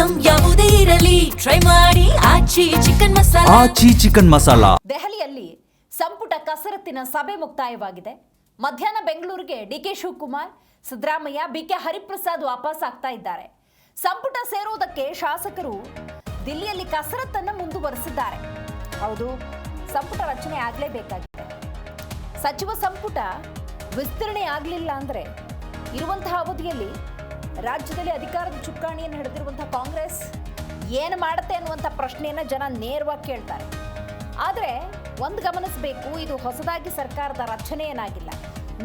Item ಯಾವುದೇ ಇರಲಿ try ಮಾಡಿ ಆಚಿ ಚಿಕನ್ ಮಸಾಲಾ. ದೆಹಲಿಯಲ್ಲಿ ಸಂಪುಟ ಕಸರತ್ತಿನ ಸಭೆ ಮುಕ್ತಾಯವಾಗಿದೆ. ಮಧ್ಯಾಹ್ನ ಬೆಂಗಳೂರಿಗೆ ಡಿಕೆ ಶಿವಕುಮಾರ್, ಸಿದ್ದರಾಮಯ್ಯ, ಬಿಕೆ ಹರಿಪ್ರಸಾದ್ ವಾಪಸ್ ಆಗ್ತಾ ಇದ್ದಾರೆ. ಸಂಪುಟ ಸೇರುವುದಕ್ಕೆ ಶಾಸಕರು ದಿಲ್ಲಿಯಲ್ಲಿ ಕಸರತ್ತನ್ನು ಮುಂದುವರೆಸಿದ್ದಾರೆ. ಹೌದು, ಸಂಪುಟ ರಚನೆ ಆಗಲೇಬೇಕಾಗಿದೆ. ಸಚಿವ ಸಂಪುಟ ವಿಸ್ತರಣೆ ಆಗಲಿಲ್ಲ ಅಂದರೆ ಇರುವಂತಹ ಅವಧಿಯಲ್ಲಿ ರಾಜ್ಯದಲ್ಲಿ ಅಧಿಕಾರದ ಚುಕ್ಕಾಣಿಯನ್ನು ಹಿಡಿದಿರುವಂತಹ ಕಾಂಗ್ರೆಸ್ ಏನು ಮಾಡುತ್ತೆ ಅನ್ನುವಂಥ ಪ್ರಶ್ನೆಯನ್ನು ಜನ ನೇರವಾಗಿ ಕೇಳ್ತಾರೆ. ಆದರೆ ಒಂದು ಗಮನಿಸಬೇಕು, ಇದು ಹೊಸದಾಗಿ ಸರ್ಕಾರದ ರಚನೆ ಏನಾಗಿಲ್ಲ,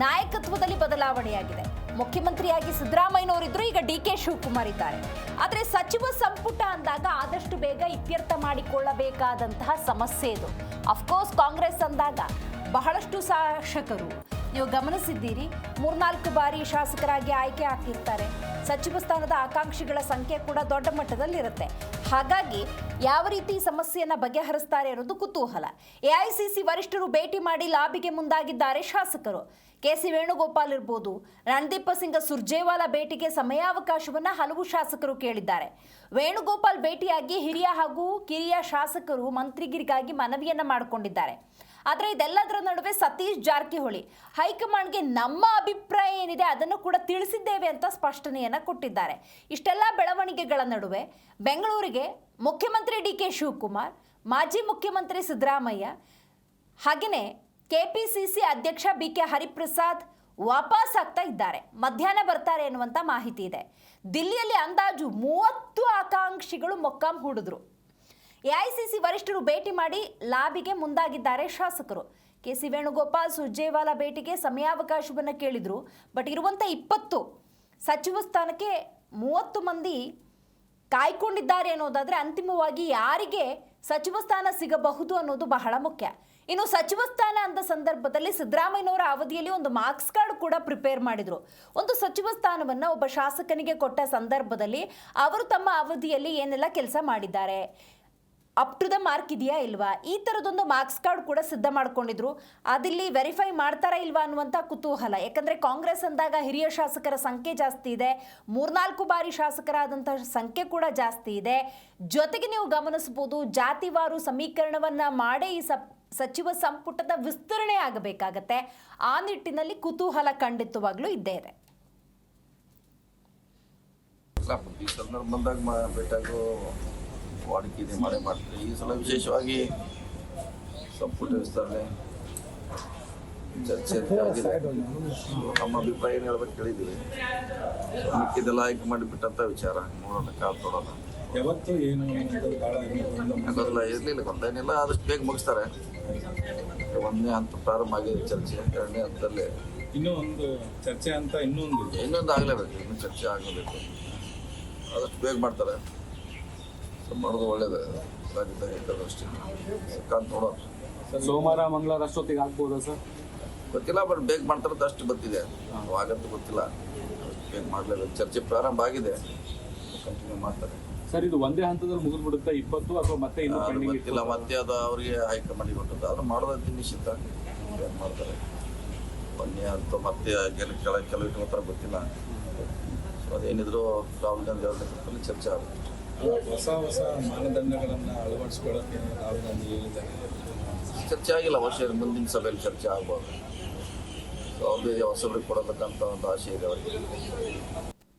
ನಾಯಕತ್ವದಲ್ಲಿ ಬದಲಾವಣೆಯಾಗಿದೆ. ಮುಖ್ಯಮಂತ್ರಿಯಾಗಿ ಸಿದ್ದರಾಮಯ್ಯನವರಿದ್ರು, ಈಗ ಡಿಕೆ ಶಿವಕುಮಾರ್ ಇದ್ದಾರೆ. ಆದರೆ ಸಚಿವ ಸಂಪುಟ ಅಂದಾಗ ಆದಷ್ಟು ಬೇಗ ಇತ್ಯರ್ಥ ಮಾಡಿಕೊಳ್ಳಬೇಕಾದಂತಹ ಸಮಸ್ಯೆ ಇದು. ಅಫ್ಕೋರ್ಸ್ ಕಾಂಗ್ರೆಸ್ ಅಂದಾಗ ಬಹಳಷ್ಟು ಶಾಸಕರು ನೀವು ಗಮನಿಸಿದ್ದೀರಿ, 3-4 ಬಾರಿ ಶಾಸಕರಾಗಿ ಆಯ್ಕೆ ಆಗಿರ್ತಾರೆ. ಸಚಿವ ಸ್ಥಾನದ ಆಕಾಂಕ್ಷಿಗಳ ಸಂಖ್ಯೆ ಕೂಡ ದೊಡ್ಡ ಮಟ್ಟದಲ್ಲಿರುತ್ತೆ. ಹಾಗಾಗಿ ಯಾವ ರೀತಿ ಸಮಸ್ಯೆಯನ್ನು ಬಗೆಹರಿಸ್ತಾರೆ ಅನ್ನೋದು ಕುತೂಹಲ. ಎಐಸಿಸಿ ವರಿಷ್ಠರು ಭೇಟಿ ಮಾಡಿ ಲಾಬಿಗೆ ಮುಂದಾಗಿದ್ದಾರೆ ಶಾಸಕರು. ಕೆ.ಸಿ. ವೇಣುಗೋಪಾಲ್ ಇರ್ಬೋದು, ರಣದೀಪ ಸಿಂಗ್ ಸುರ್ಜೇವಾಲಾ ಭೇಟಿಗೆ ಸಮಯಾವಕಾಶವನ್ನು ಹಲವು ಶಾಸಕರು ಕೇಳಿದ್ದಾರೆ. ವೇಣುಗೋಪಾಲ್ ಭೇಟಿಯಾಗಿ ಹಿರಿಯ ಹಾಗೂ ಕಿರಿಯ ಶಾಸಕರು ಮಂತ್ರಿಗಿರಿಗಾಗಿ ಮನವಿಯನ್ನು ಮಾಡಿಕೊಂಡಿದ್ದಾರೆ. ಆದರೆ ಇದೆಲ್ಲದರ ನಡುವೆ ಸತೀಶ್ ಜಾರಕಿಹೊಳಿ ಹೈಕಮಾಂಡ್ಗೆ ನಮ್ಮ ಅಭಿಪ್ರಾಯ ಏನಿದೆ ಅದನ್ನು ಕೂಡ ತಿಳಿಸಿದ್ದೇವೆ ಅಂತ ಸ್ಪಷ್ಟನೆಯನ್ನು ಕೊಟ್ಟಿದ್ದಾರೆ. ಇಷ್ಟೆಲ್ಲ ಬೆಳವಣಿಗೆಗಳ ನಡುವೆ ಬೆಂಗಳೂರಿಗೆ ಮುಖ್ಯಮಂತ್ರಿ ಡಿಕೆ ಶಿವಕುಮಾರ್, ಮಾಜಿ ಮುಖ್ಯಮಂತ್ರಿ ಸಿದ್ದರಾಮಯ್ಯ, ಹಾಗೆಯೇ ಕೆಪಿಸಿಸಿ ಅಧ್ಯಕ್ಷ ಬಿಕೆ ಹರಿಪ್ರಸಾದ್ ವಾಪಸ್ ಆಗ್ತಾ ಇದ್ದಾರೆ. ಮಧ್ಯಾಹ್ನ ಬರ್ತಾರೆ ಎನ್ನುವಂಥ ಮಾಹಿತಿ ಇದೆ. ದಿಲ್ಲಿಯಲ್ಲಿ ಅಂದಾಜು 30 ಆಕಾಂಕ್ಷಿಗಳು ಮೊಕ್ಕಾಂ ಹೂಡಿದ್ರು. ಎಐಸಿಸಿ ವರಿಷ್ಠರು ಭೇಟಿ ಮಾಡಿ ಲಾಬಿಗೆ ಮುಂದಾಗಿದ್ದಾರೆ ಶಾಸಕರು. ಕೆ.ಸಿ. ವೇಣುಗೋಪಾಲ್, ಸುರ್ಜೇವಾಲಾ ಭೇಟಿಗೆ ಸಮಯಾವಕಾಶವನ್ನು ಕೇಳಿದ್ರು. ಬಟ್ ಇರುವಂಥ 20 ಸಚಿವ ಸ್ಥಾನಕ್ಕೆ 30 ಮಂದಿ ಕಾಯ್ಕೊಂಡಿದ್ದಾರೆ ಅನ್ನೋದಾದರೆ ಅಂತಿಮವಾಗಿ ಯಾರಿಗೆ ಸಚಿವ ಸ್ಥಾನ ಸಿಗಬಹುದು ಅನ್ನೋದು ಬಹಳ ಮುಖ್ಯ. ಇನ್ನು ಸಚಿವ ಸ್ಥಾನ ಅಂದ ಸಂದರ್ಭದಲ್ಲಿ ಸಿದ್ದರಾಮಯ್ಯನವರ ಅವಧಿಯಲ್ಲಿ ಒಂದು ಮಾರ್ಕ್ಸ್ ಕಾರ್ಡ್ ಕೂಡ ಪ್ರಿಪೇರ್ ಮಾಡಿದ್ರು. ಒಂದು ಸಚಿವ ಸ್ಥಾನವನ್ನು ಒಬ್ಬ ಶಾಸಕನಿಗೆ ಕೊಟ್ಟ ಸಂದರ್ಭದಲ್ಲಿ ಅವರು ತಮ್ಮ ಅವಧಿಯಲ್ಲಿ ಏನೆಲ್ಲ ಕೆಲಸ ಮಾಡಿದ್ದಾರೆ, ಅಪ್ ಟು ದ ಮಾರ್ಕ್ ಇದೆಯಾ ಇಲ್ವಾ, ಈ ಥರದೊಂದು ಮಾರ್ಕ್ಸ್ ಕಾರ್ಡ್ ಕೂಡ ಸಿದ್ಧ ಮಾಡ್ಕೊಂಡಿದ್ರು. ಅದಿಲ್ಲಿ ವೆರಿಫೈ ಮಾಡ್ತಾರಾ ಇಲ್ವಾ ಅನ್ನುವಂಥ ಕುತೂಹಲ. ಯಾಕಂದರೆ ಕಾಂಗ್ರೆಸ್ ಅಂದಾಗ ಹಿರಿಯ ಶಾಸಕರ ಸಂಖ್ಯೆ ಜಾಸ್ತಿ ಇದೆ, 3-4 ಬಾರಿ ಶಾಸಕರಾದಂತಹ ಸಂಖ್ಯೆ ಕೂಡ ಜಾಸ್ತಿ ಇದೆ. ಜೊತೆಗೆ ನೀವು ಗಮನಿಸ್ಬೋದು, ಜಾತಿವಾರು ಸಮೀಕರಣವನ್ನು ಮಾಡೇ ಈ ಸಚಿವ ಸಂಪುಟದ ವಿಸ್ತರಣೆ ಆಗಬೇಕಾಗತ್ತೆ. ಆ ನಿಟ್ಟಿನಲ್ಲಿ ಕುತೂಹಲ ಖಂಡಿತವಾಗ್ಲೂ ಇದ್ದೇ ಇದೆ. ವಾಡಿಕೆ ಮಾಡೇ ಮಾಡ್ತಾರೆ. ಈ ಸಲ ವಿಶೇಷವಾಗಿ ಸಂಪುಟ ವಿಸ್ತರಣೆ ಚರ್ಚೆ ಆಗಿದೆ. ನಮ್ಮ ಅಭಿಪ್ರಾಯ ಏನು ಹೇಳ್ಬೇಕು ಕೇಳಿದ್ದೀವಿ. ಇದೆಲ್ಲ ಆಯ್ಕೆ ಮಾಡಿಬಿಟ್ಟಂತ ವಿಚಾರ ನೋಡೋಣ, ಕಾಲ್ ತೊಡೋಣ. ಯಾವತ್ತೂ ಏನು ಗೊತ್ತಿಲ್ಲ, ಇರಲಿಲ್ಲ, ಗೊಂದೇನಿಲ್ಲ, ಆದಷ್ಟು ಬೇಗ ಮುಗಿಸ್ತಾರೆ. 1ನೇ ಹಂತ ಪ್ರಾರಂಭ ಆಗಿದೆ ಚರ್ಚೆ. 2ನೇ ಹಂತದಲ್ಲಿ ಇನ್ನೂ ಒಂದು ಚರ್ಚೆ ಅಂತ ಇನ್ನೊಂದು ಆಗಲೇಬೇಕು. ಇನ್ನೂ ಚರ್ಚೆ ಆಗಲೇಬೇಕು, ಆದಷ್ಟು ಬೇಗ ಮಾಡ್ತಾರೆ. ಮಾಡೋದು ಒಳ್ಳೇದು ರಾಜ್ಯದಾಗ ಅಷ್ಟೇ. ಕಾಲ್ ನೋಡೋಣ. ಸೋಮವಾರ ಮಂಗಳವಾರ ಅಷ್ಟೊತ್ತಿಗೆ ಆಗ್ಬೋದಾ ಸರ್? ಗೊತ್ತಿಲ್ಲ, ಬಟ್ ಬೇಗ ಮಾಡ್ತಾರದ್ದು ಅಷ್ಟು ಗೊತ್ತಿದೆ. ಆಗಂತೂ ಗೊತ್ತಿಲ್ಲ, ಬೇಗ ಮಾಡಲೇಬೇಕು. ಚರ್ಚೆ ಪ್ರಾರಂಭ ಆಗಿದೆ, ಕಂಟಿನ್ಯೂ ಮಾಡ್ತಾರೆ. ಸರ್, ಇದು ಒಂದೇ ಹಂತದಲ್ಲಿ ಮುಗಿದ್ಬಿಡುತ್ತೆ 20 ಅಥವಾ ಮತ್ತೆ ಗೊತ್ತಿಲ್ಲ. ಮತ್ತೆ ಅದು ಅವರಿಗೆ ಹೈಕಮಾಂಡಿಗೆ ಕೊಟ್ಟದ್ದು, ಅದು ಮಾಡೋದಂತ ನಿಶ್ಚಿತ ಮಾಡ್ತಾರೆ. ಒಂದೇ ಹಂತ ಮತ್ತೆ ಕೆಲವು ಇಟ್ಕೊತಾರೆ, ಗೊತ್ತಿಲ್ಲ. ಸೊ ಅದೇನಿದ್ರು ರಾಹುಲ್ ಗಾಂಧಿ ಅವ್ರ ನೇತೃತ್ವದಲ್ಲಿ ಚರ್ಚೆ ಆಗುತ್ತೆ. ಹೊಸ ಮಾನದಂಡಗಳನ್ನು ಅಳವಡಿಸ್ಕೊಳ್ಳೋಕೆ ರಾಹುಲ್ ಗಾಂಧಿ ಹೇಳಿದ್ದಾರೆ. ಚರ್ಚೆ ಆಗಿಲ್ಲ, ಮುಂದಿನ ಸಭೆಯಲ್ಲಿ ಚರ್ಚೆ ಆಗ್ಬೋದು. ಸೊ ಅವ್ರಿಗೆ ಹೊಸಬ್ರಿಗೆ ಕೊಡಬೇಕಂತ ಒಂದು ಆಸೆ ಇದೆ ಅವರಿಗೆ.